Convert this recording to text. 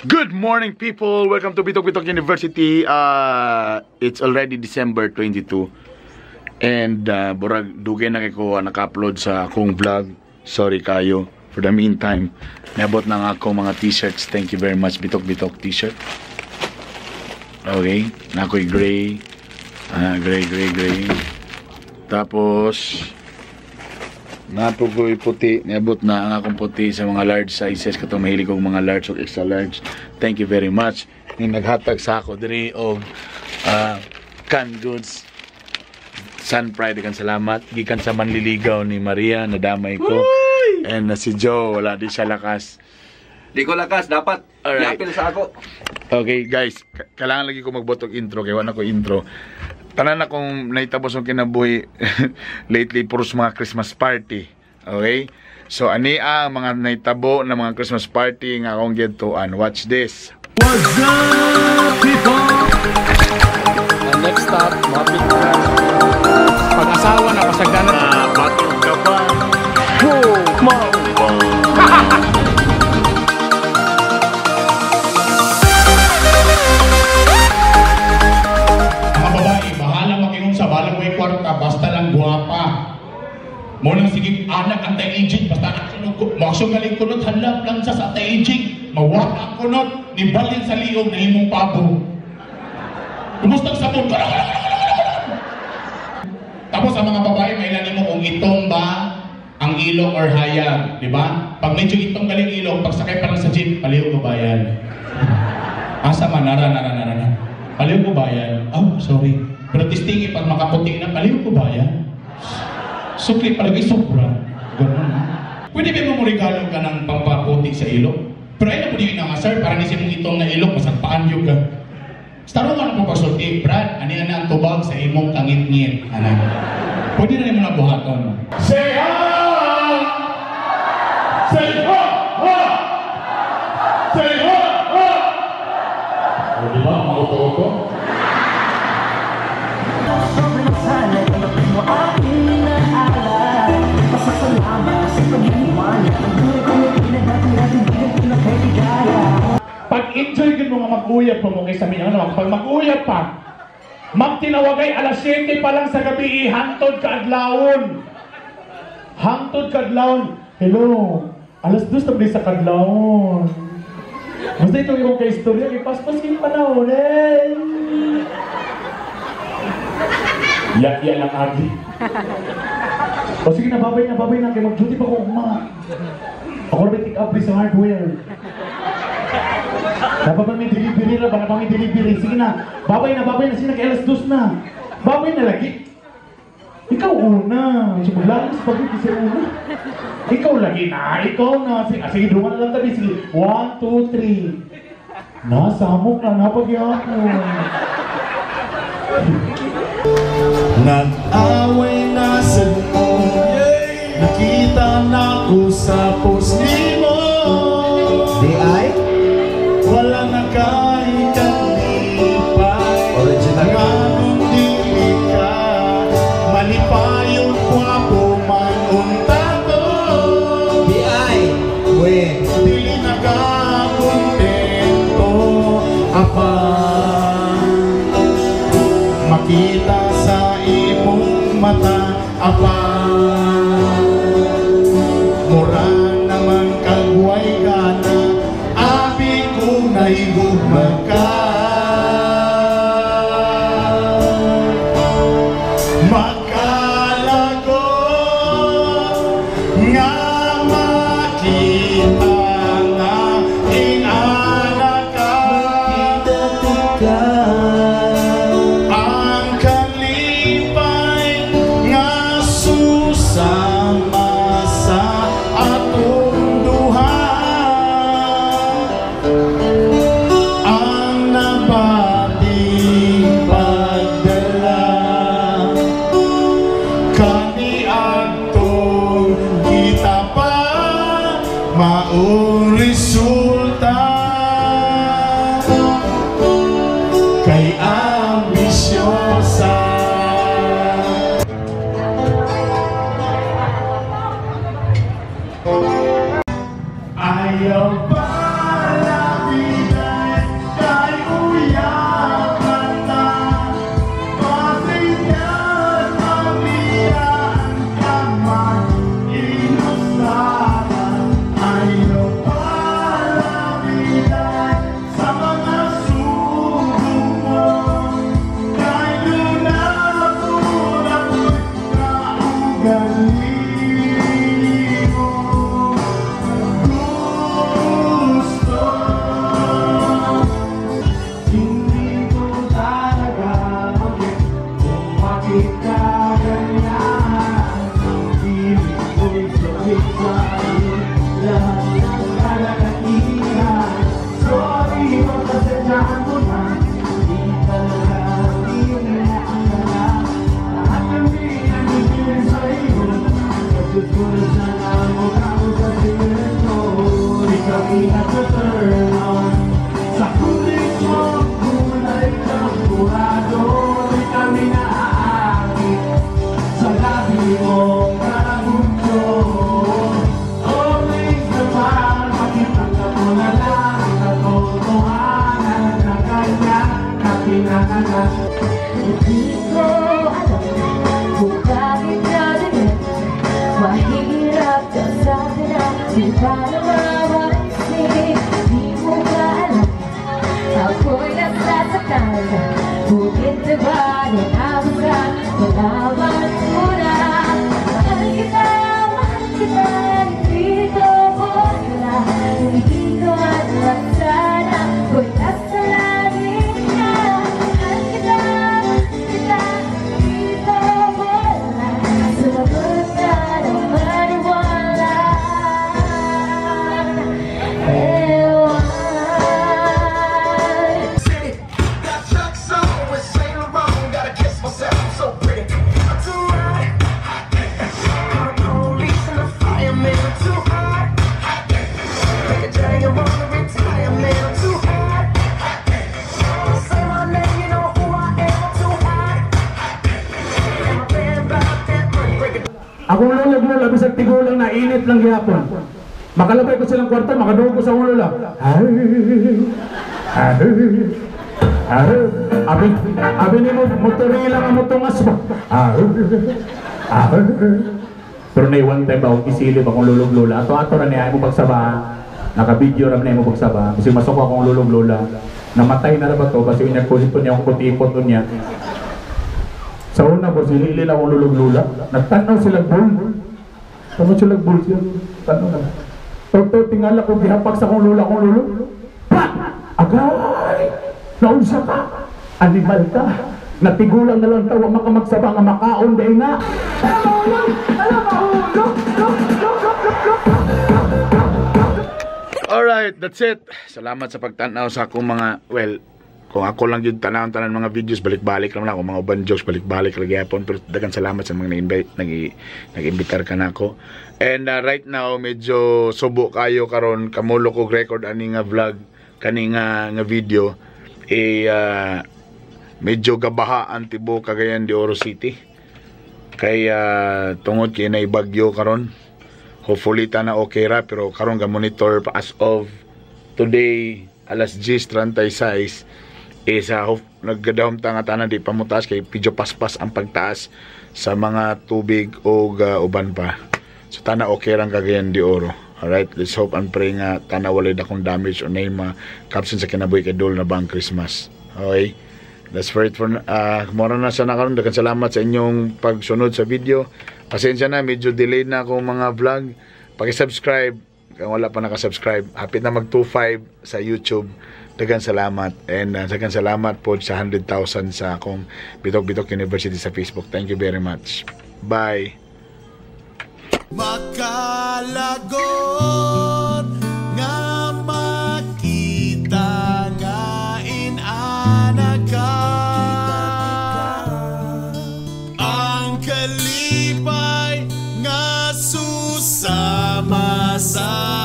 Good morning, people! Welcome to Bitokbitok University. It's already December 22. And burag dugay na ko naka-upload sa akong vlog. Sorry kayo. For the meantime, nabot na nga ako mga t-shirts. Thank you very much, Bitokbitok t-shirt. Okay, na ako'y gray. Gray. Tapos nato ko'y puti. Nabot na ang akong puti sa mga large sizes. Katong mahilig kong mga large o extra large. Thank you very much. Naghatag sa ako diri og canned goods. Sun Pride, kan salamat. Gikan sa manliligaw ni Maria, nadamay ko. Uy! And si Joe, wala di siya lakas. Di ko lakas, dapat. Alright. Yapil sa ako. Okay guys, kailangan lagi ko magbotog intro, kaya wala ko intro. Tanan akong naitabos ng kinabuhi lately puros mga Christmas party. Okay? So ani ang mga naitabo na mga Christmas party nga akong gituan. Watch this. What's up, people? Next stop, mapit na. Pag-asawa na pasagdanan na batong ka ba? Oh, maubang. Mga babae, bahala makingon sa balang may kwarta, basta lang guwapa. Munang sige, anak anti-aging, basta maksong galing kunot, halap lang sa anti-aging. Mawala kunot, nibalin sa liog na imong pabo. Kumustang sabon, tapos ang mga babae, may ilan mo kung itong ba ang ilong or hayag, di ba? Pag medyo itong galing ilong, pag sakay pa lang sa jeep, palihog ko bayan. Asa man, nara. Palihog ko bayan. Oh, sorry. Pero tistingi, pag makaputi na, palihog ko bayan. Sukli palagi, sobra. Ganun. Pwede ba mo regalo ka ng pampaputi sa ilong? Pero ayun na po din nga, sir, para nisin mong itong na ilong, masagpaan yung ka. Starungan mo pasulti, Brad, ani ang tubag sa imong kangit-ngit. Anak. Pwede na rin mo na buhaton. Say ha! Say ha! Ha! Say ha! Ha! O diba, mga uto-uto? Pag-enjoy din mo nga mag-uyab pa mo kay sa minyo. Pag mag-uyab pa, magtinawagay alas 7 pa lang sa gabi, hantod ka adlawon. Hantod ka adlawon. Hello, alas 2 tabi sa kadlawon. Basta ito yung ka-istorya, ipaspas yung panahon eh. Yan lang agi. O sige na, babay na. Kaya mag-duty pa ko uma. Ako na may take-up sa hardware. Dapat ba may delivery na? Baka may delivery. Sige na. Babay na. Sige na. Kaya alas 2 na. Babay na lagi. Ikaw una. Sumulalang sa pag-ibig sa una. Ikaw lagi na. Ikaw na. Sige, duman na lang tabi. Sige. 1, 2, 3. Nasamok na. Napagyapon. Nag-away na sa mo. Nakita na ko sa post ni mo. Di ay? Wala na kahit kalipay. Original. Anong dili ka malipayon kwapo man unta ko. Di ay? We. Dili na ka kontento apa makita sa imong mata apa mura naman kagway gana abi ko naigugma ka makalago nga makita nga ingana ka ang kalipay nga susama sa atong duha ang Sa kulit mong kulay ng burado, di kami naaakit sa labi mong karagutyo. Oh, please naman, makipagka mo na lang katotohanan na ganyan kapinanganan. Hindi ko alam kung bakit natin mahirap ka sa akin na di ba namamansin. Di mo ba alam ako'y nasasaktan, ngunit diba ninabas ka, malaman mo na. Mahal kita, hindi ko wala, hindi ko alam sana kung nasa langit ka. Mahal kita, hindi ko wala, sumagot ka ng maniwala. Ewan. Got chucks on with Saint Laurent, gotta kiss myself, I'm so pretty. I'm too hot. I'm the police and the fireman, I'm too hot. Like a dragon, wanna retire, man, I'm too hot. Say my name, you know who I am, I'm too hot. And my band about that money, break it. Akong lulag-lulag, bisag tigulang na init lang gihapon. Makalabay ko silang kwarta, makadugo ko sa ulo lang. Abi ni mo, motori lang ang motongas ba? Pero na one time ba, akong isilip akong lulog-lula. Ato-ato na niya mo pagsaba, naka-video ram na mo pagsaba. Kasi masok akong lulog-lula. Namatay na ba to, kasi inagkulito niya akong puti-ipot niya. Sa una po, silili lang akong lulog-lula. Nagtanaw silang bull. Tama silang bull siya. Tanaw na. Toto, tingala ko, gihapag sa akong lula, Pa! Agay! Naunsa ka! Animal ka! Natigulang na lang tawa makamagsaba nga makaon dahil nga! Alright, that's it. Salamat sa pagtanaw sa akong mga, well, kung ako lang yung tanaw-tanan mga videos, balik-balik lang ako, mga uban jokes, balik-balik lagi hapon. Pero dagan salamat sa mga nag-imbitar ka na ako. And right now, medyo subo kayo karon kamulo ko record ani nga vlog, kani nga video. Medyo gabahaan tibo Cagayan de Oro City. Kaya tungod kay nay bagyo karon. Hopefully ta na okay ra, pero karon ga monitor pa as of today alas 10:36 is naggadahom ta nga tanan di pamutas kay pidyo paspas ang pagtaas sa mga tubig o uban pa. So tana okay lang Cagayan de Oro. Alright, let's hope and pray nga tana walay dakong damage o nay caption sa kinabuhi kay dol na bang Christmas. Okay, that's for it for mura na sana karon. Daghang salamat sa inyong pagsunod sa video. Pasensya na, medyo delay na akong mga vlog. Paki-subscribe kung wala pa naka-subscribe. Hapit na mag 2.5 sa YouTube. Daghang salamat. And daghang salamat po sa 100,000 sa akong Bitokbitok University sa Facebook. Thank you very much. Bye. Makalagot nga makita nga inanaga ang kalipay nga susama sa